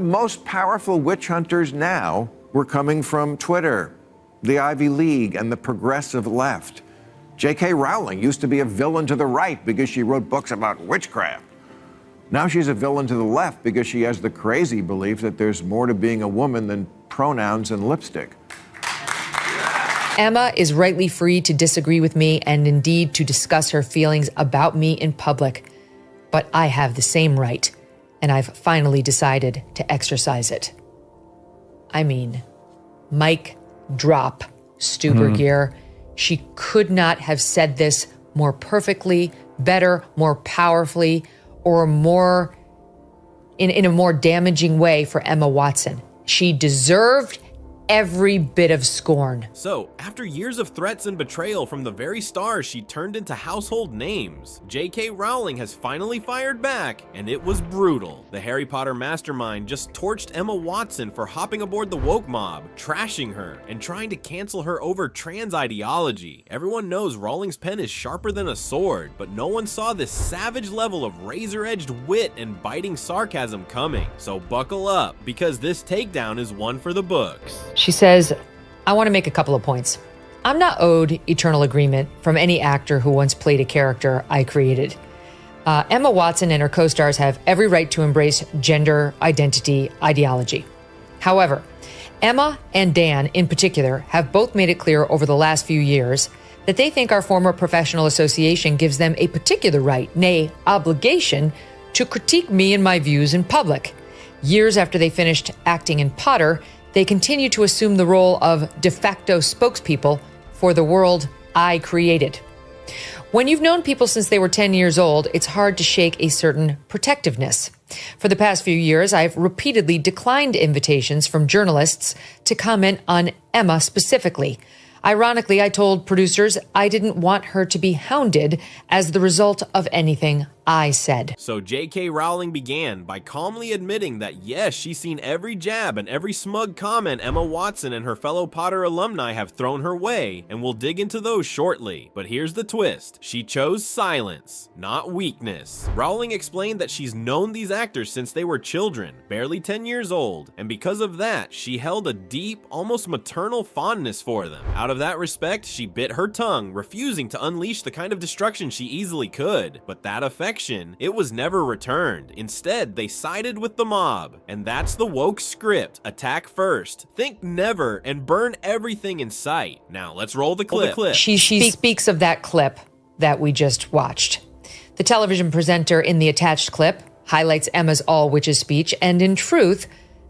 Most powerful witch hunters now were coming from Twitter, the Ivy League, and the progressive left. J.K. Rowling used to be a villain to the right because she wrote books about witchcraft. Now she's a villain to the left because she has the crazy belief that there's more to being a woman than pronouns and lipstick. Emma is rightly free to disagree with me and indeed to discuss her feelings about me in public. But I have the same right, and I've finally decided to exercise it. I mean, mic drop, Stubergear. She could not have said this more perfectly, better, more powerfully, or more in a more damaging way for Emma Watson. She deserved every bit of scorn. So, after years of threats and betrayal from the very stars she turned into household names, J.K. Rowling has finally fired back, and it was brutal. The Harry Potter mastermind just torched Emma Watson for hopping aboard the woke mob, trashing her, and trying to cancel her over trans ideology. Everyone knows Rowling's pen is sharper than a sword, but no one saw this savage level of razor-edged wit and biting sarcasm coming. So buckle up, because this takedown is one for the books. She says, I want to make a couple of points. I'm not owed eternal agreement from any actor who once played a character I created. Emma Watson and her co-stars have every right to embrace gender identity ideology. However, Emma and Dan in particular have both made it clear over the last few years that they think our former professional association gives them a particular right, nay, obligation, to critique me and my views in public. Years after they finished acting in Potter, they continue to assume the role of de facto spokespeople for the world I created. When you've known people since they were 10 years old, it's hard to shake a certain protectiveness. For the past few years, I've repeatedly declined invitations from journalists to comment on Emma specifically. Ironically, I told producers I didn't want her to be hounded as the result of anything I said. So J.K. Rowling began by calmly admitting that yes, she's seen every jab and every smug comment Emma Watson and her fellow Potter alumni have thrown her way, and we'll dig into those shortly. But here's the twist. She chose silence, not weakness. Rowling explained that she's known these actors since they were children, barely 10 years old, and because of that, she held a deep, almost maternal fondness for them. Out of that respect, she bit her tongue, refusing to unleash the kind of destruction she easily could. But that affection, it was never returned. Instead, they sided with the mob. And that's the woke script. Attack first, think never, and burn everything in sight. Now, let's roll the clip. She speaks of that clip that we just watched. The television presenter in the attached clip highlights Emma's all witches speech, and in truth,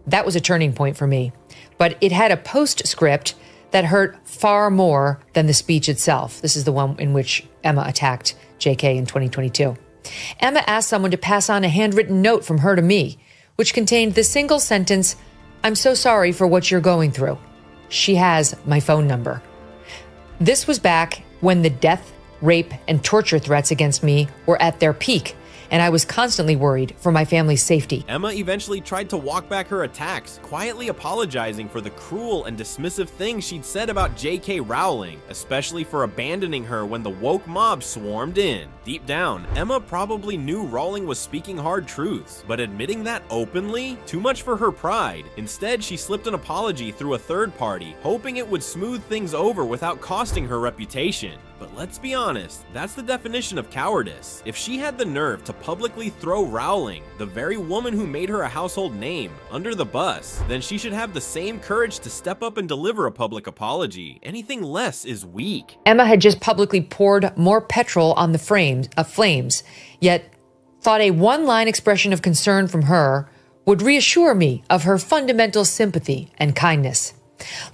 that was a turning point for me. But it had a postscript that hurt far more than the speech itself. This is the one in which Emma attacked JK in 2022. Emma asked someone to pass on a handwritten note from her to me, which contained the single sentence, "I'm so sorry for what you're going through. She has my phone number." This was back when the death, rape, and torture threats against me were at their peak, and I was constantly worried for my family's safety. Emma eventually tried to walk back her attacks, quietly apologizing for the cruel and dismissive things she'd said about J.K. Rowling, especially for abandoning her when the woke mob swarmed in. Deep down, Emma probably knew Rowling was speaking hard truths, but admitting that openly? Too much for her pride. Instead, she slipped an apology through a third party, hoping it would smooth things over without costing her reputation. But let's be honest, that's the definition of cowardice. If she had the nerve to publicly throw Rowling, the very woman who made her a household name, under the bus, then she should have the same courage to step up and deliver a public apology. Anything less is weak. Emma had just publicly poured more petrol on the flames, yet thought a one-line expression of concern from her would reassure me of her fundamental sympathy and kindness.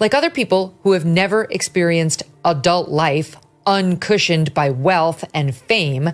Like other people who have never experienced adult life uncushioned by wealth and fame,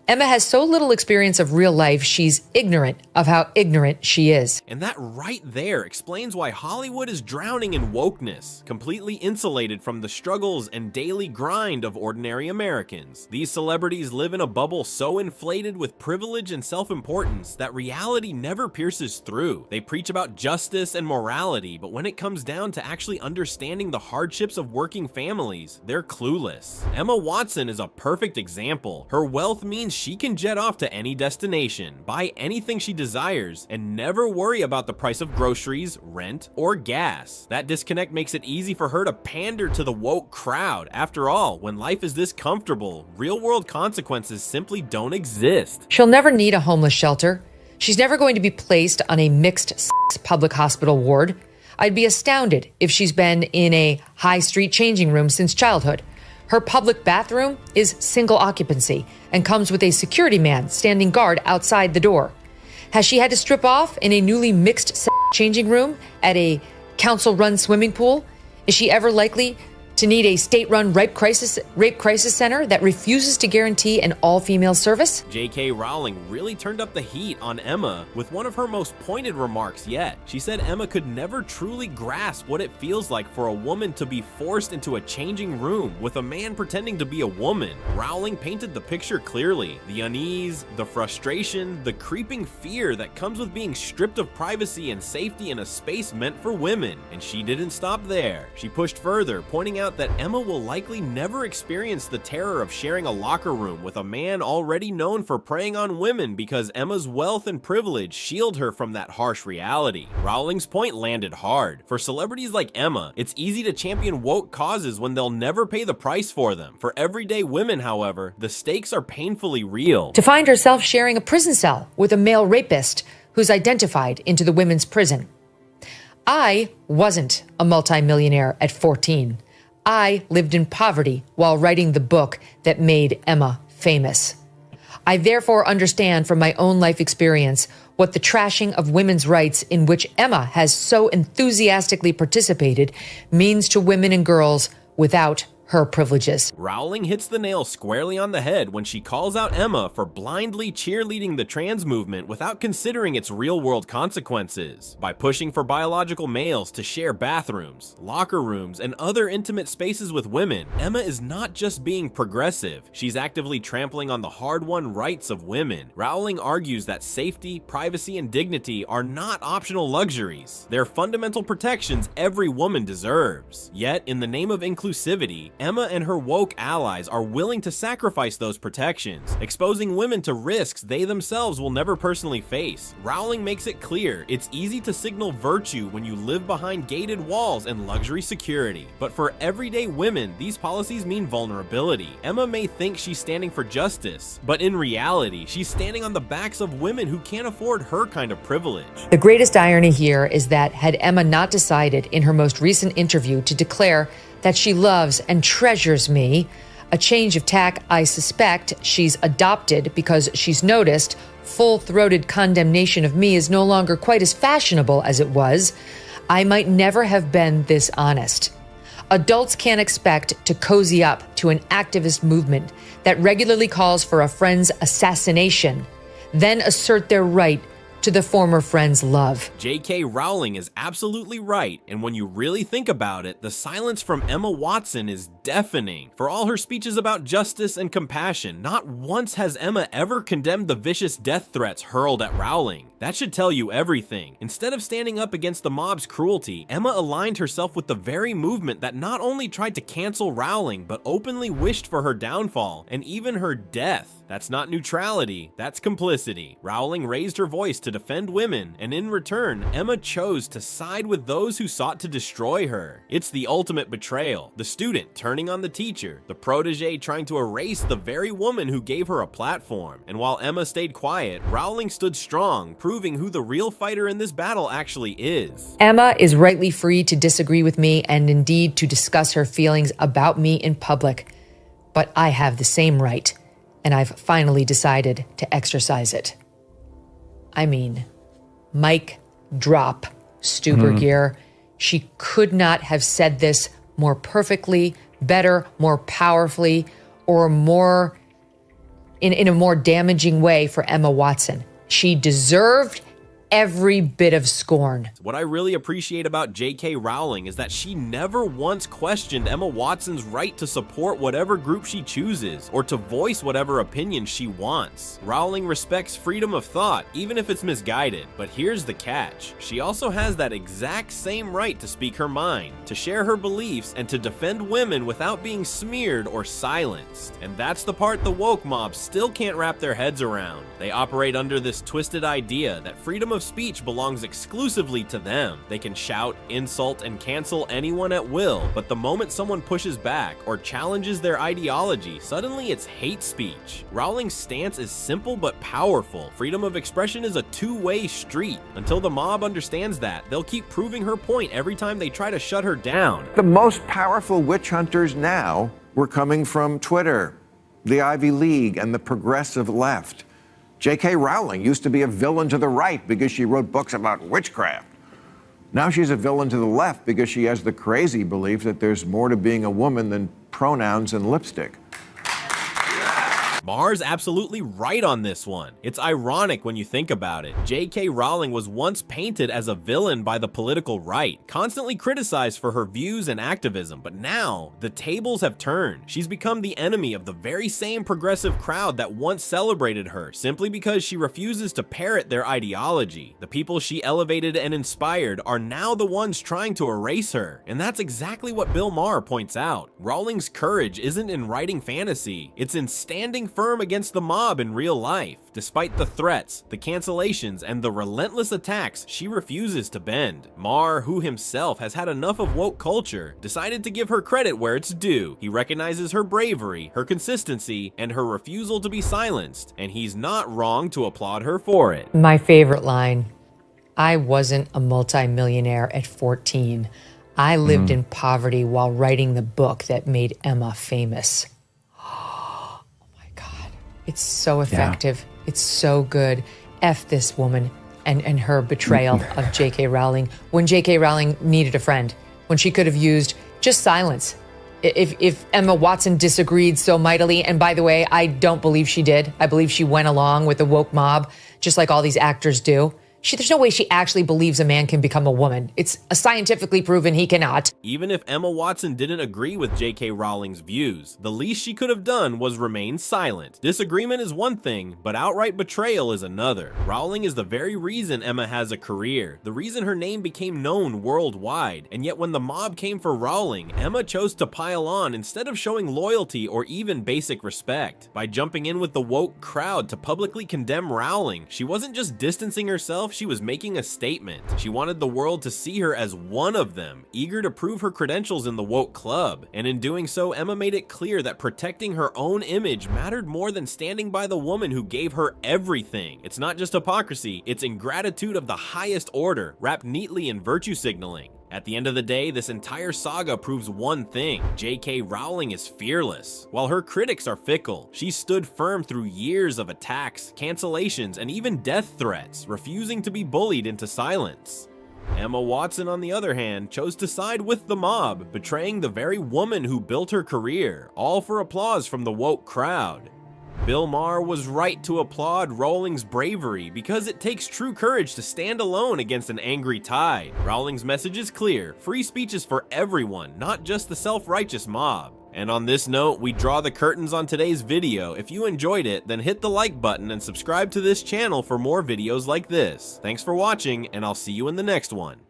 Emma has so little experience of real life, she's ignorant of how ignorant she is. And that right there explains why Hollywood is drowning in wokeness, completely insulated from the struggles and daily grind of ordinary Americans. These celebrities live in a bubble so inflated with privilege and self-importance that reality never pierces through. They preach about justice and morality, but when it comes down to actually understanding the hardships of working families, they're clueless. Emma Watson is a perfect example. Her wealth means means she can jet off to any destination, buy anything she desires, and never worry about the price of groceries, rent, or gas. That disconnect makes it easy for her to pander to the woke crowd. After all, when life is this comfortable, real-world consequences simply don't exist. She'll never need a homeless shelter. She's never going to be placed on a mixed-sex public hospital ward. I'd be astounded if she's been in a high street changing room since childhood. Her public bathroom is single occupancy and comes with a security man standing guard outside the door. Has she had to strip off in a newly mixed-sex changing room at a council-run swimming pool? Is she ever likely to need a state-run rape crisis center that refuses to guarantee an all-female service? J.K. Rowling really turned up the heat on Emma with one of her most pointed remarks yet. She said Emma could never truly grasp what it feels like for a woman to be forced into a changing room with a man pretending to be a woman. Rowling painted the picture clearly. The unease, the frustration, the creeping fear that comes with being stripped of privacy and safety in a space meant for women. And she didn't stop there. She pushed further, pointing out that Emma will likely never experience the terror of sharing a locker room with a man already known for preying on women because Emma's wealth and privilege shield her from that harsh reality. Rowling's point landed hard. For celebrities like Emma, it's easy to champion woke causes when they'll never pay the price for them. For everyday women, however, the stakes are painfully real. To find herself sharing a prison cell with a male rapist who's identified into the women's prison. I wasn't a multimillionaire at 14. I lived in poverty while writing the book that made Emma famous. I therefore understand from my own life experience what the trashing of women's rights in which Emma has so enthusiastically participated means to women and girls without her privileges. Rowling hits the nail squarely on the head when she calls out Emma for blindly cheerleading the trans movement without considering its real-world consequences. By pushing for biological males to share bathrooms, locker rooms, and other intimate spaces with women, Emma is not just being progressive, she's actively trampling on the hard-won rights of women. Rowling argues that safety, privacy, and dignity are not optional luxuries. They're fundamental protections every woman deserves. Yet, in the name of inclusivity, Emma and her woke allies are willing to sacrifice those protections, exposing women to risks they themselves will never personally face. Rowling makes it clear it's easy to signal virtue when you live behind gated walls and luxury security. But for everyday women, these policies mean vulnerability. Emma may think she's standing for justice, but in reality, she's standing on the backs of women who can't afford her kind of privilege. The greatest irony here is that had Emma not decided in her most recent interview to declare that she loves and treasures me, a change of tack I suspect she's adopted because she's noticed full-throated condemnation of me is no longer quite as fashionable as it was, I might never have been this honest. Adults can't expect to cozy up to an activist movement that regularly calls for a friend's assassination, then assert their right to the former friend's love. J.K. Rowling is absolutely right, and when you really think about it, the silence from Emma Watson is deafening. For all her speeches about justice and compassion, not once has Emma ever condemned the vicious death threats hurled at Rowling. That should tell you everything. Instead of standing up against the mob's cruelty, Emma aligned herself with the very movement that not only tried to cancel Rowling, but openly wished for her downfall, and even her death. That's not neutrality, that's complicity. Rowling raised her voice to defend women, and in return, Emma chose to side with those who sought to destroy her. It's the ultimate betrayal. The student turning on the teacher, the protege trying to erase the very woman who gave her a platform. And while Emma stayed quiet, Rowling stood strong, proving who the real fighter in this battle actually is. Emma is rightly free to disagree with me and indeed to discuss her feelings about me in public. But I have the same right, and I've finally decided to exercise it. I mean, mic drop, Stubergear. She could not have said this more perfectly, better, more powerfully, or more in a more damaging way for Emma Watson. She deserved every bit of scorn. What I really appreciate about J.K. Rowling is that she never once questioned Emma Watson's right to support whatever group she chooses, or to voice whatever opinion she wants. Rowling respects freedom of thought, even if it's misguided. But here's the catch. She also has that exact same right to speak her mind, to share her beliefs, and to defend women without being smeared or silenced. And that's the part the woke mob still can't wrap their heads around. They operate under this twisted idea that freedom of speech belongs exclusively to them. They can shout, insult, and cancel anyone at will, but the moment someone pushes back or challenges their ideology, suddenly it's hate speech. Rowling's stance is simple but powerful. Freedom of expression is a two-way street. Until the mob understands that, they'll keep proving her point every time they try to shut her down. The most powerful witch hunters now were coming from Twitter, the Ivy League, and the progressive left. J.K. Rowling used to be a villain to the right because she wrote books about witchcraft. Now she's a villain to the left because she has the crazy belief that there's more to being a woman than pronouns and lipstick. Mar's absolutely right on this one. It's ironic when you think about it. J.K. Rowling was once painted as a villain by the political right, constantly criticized for her views and activism, but now the tables have turned. She's become the enemy of the very same progressive crowd that once celebrated her, simply because she refuses to parrot their ideology. The people she elevated and inspired are now the ones trying to erase her, and that's exactly what Bill Maher points out. Rowling's courage isn't in writing fantasy, it's in standing firm against the mob in real life. Despite the threats, the cancellations, and the relentless attacks, she refuses to bend. Maher, who himself has had enough of woke culture, decided to give her credit where it's due. He recognizes her bravery, her consistency, and her refusal to be silenced, and he's not wrong to applaud her for it. My favorite line, I wasn't a multimillionaire at 14. I lived in poverty while writing the book that made Emma famous. It's so effective. Yeah. It's so good. F this woman and her betrayal of J.K. Rowling. When J.K. Rowling needed a friend, when she could have used just silence. If Emma Watson disagreed so mightily, and by the way, I don't believe she did. I believe she went along with the woke mob, just like all these actors do. There's no way she actually believes a man can become a woman. It's scientifically proven he cannot. Even if Emma Watson didn't agree with J.K. Rowling's views, the least she could have done was remain silent. Disagreement is one thing, but outright betrayal is another. Rowling is the very reason Emma has a career, the reason her name became known worldwide, and yet when the mob came for Rowling, Emma chose to pile on instead of showing loyalty or even basic respect. By jumping in with the woke crowd to publicly condemn Rowling, she wasn't just distancing herself, she was making a statement. She wanted the world to see her as one of them, eager to prove her credentials in the woke club. And in doing so, Emma made it clear that protecting her own image mattered more than standing by the woman who gave her everything. It's not just hypocrisy, it's ingratitude of the highest order, wrapped neatly in virtue signaling. At the end of the day, this entire saga proves one thing: J.K. Rowling is fearless. While her critics are fickle, she stood firm through years of attacks, cancellations, and even death threats, refusing to be bullied into silence. Emma Watson, on the other hand, chose to side with the mob, betraying the very woman who built her career, all for applause from the woke crowd. Bill Maher was right to applaud Rowling's bravery because it takes true courage to stand alone against an angry tide. Rowling's message is clear: free speech is for everyone, not just the self-righteous mob. And on this note, we draw the curtains on today's video. If you enjoyed it, then hit the like button and subscribe to this channel for more videos like this. Thanks for watching, and I'll see you in the next one.